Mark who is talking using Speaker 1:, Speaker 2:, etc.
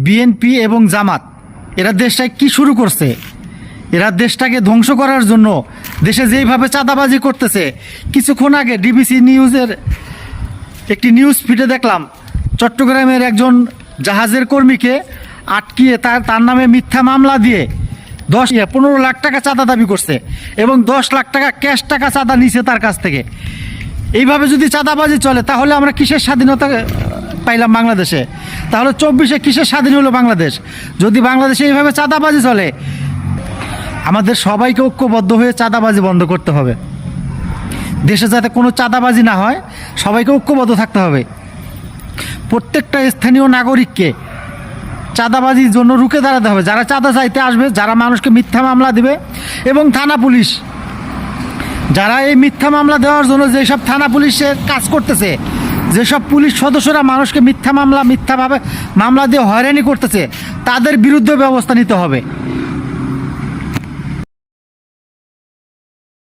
Speaker 1: BNP এবং জামাত এরা দেশটায় কি শুরু করছে? এরা দেশটাকে ধ্বংস করার জন্য দেশে যেইভাবে চাঁদাবাজি করতেছে। কিছুক্ষণ আগে ডিবিসি নিউজের একটি নিউজ ফিডে দেখলাম চট্টগ্রামের একজন জাহাজের কর্মীকে আটকিয়ে তার নামে মিথ্যা মামলা দিয়ে 15 লাখ টাকা চাঁদা দাবি করছে এবং 10 লাখ টাকা ক্যাশ টাকা চাঁদা নিছে তার কাছ থেকে। এইভাবে যদি চাঁদাবাজি চলে তাহলে আমরা কিসের স্বাধীনতা পাইলাম বাংলাদেশে? তাহলে 24-এ কিসের স্বাধীন হলো বাংলাদেশ? যদি বাংলাদেশে এইভাবে চাঁদাবাজি চলে, আমাদের সবাইকে ঐক্যবদ্ধ হয়ে চাঁদাবাজি বন্ধ করতে হবে। দেশে যাতে কোনো চাঁদাবাজি না হয়, সবাইকে ঐক্যবদ্ধ থাকতে হবে। প্রত্যেকটা স্থানীয় নাগরিককে চাঁদাবাজির জন্য রুখে দাঁড়াতে হবে। যারা চাঁদা চাইতে আসবে, যারা মানুষকে মিথ্যা মামলা দেবে, এবং থানা পুলিশ যারা এই মিথ্যা মামলা দেওয়ার জন্য যেসব থানা পুলিশের কাজ করতেছে, যেসব পুলিশ সদস্যরা মানুষকে মিথ্যাভাবে মামলা দিয়ে হয়রানি করতেছে, তাদের বিরুদ্ধে ব্যবস্থা নিতে হবে।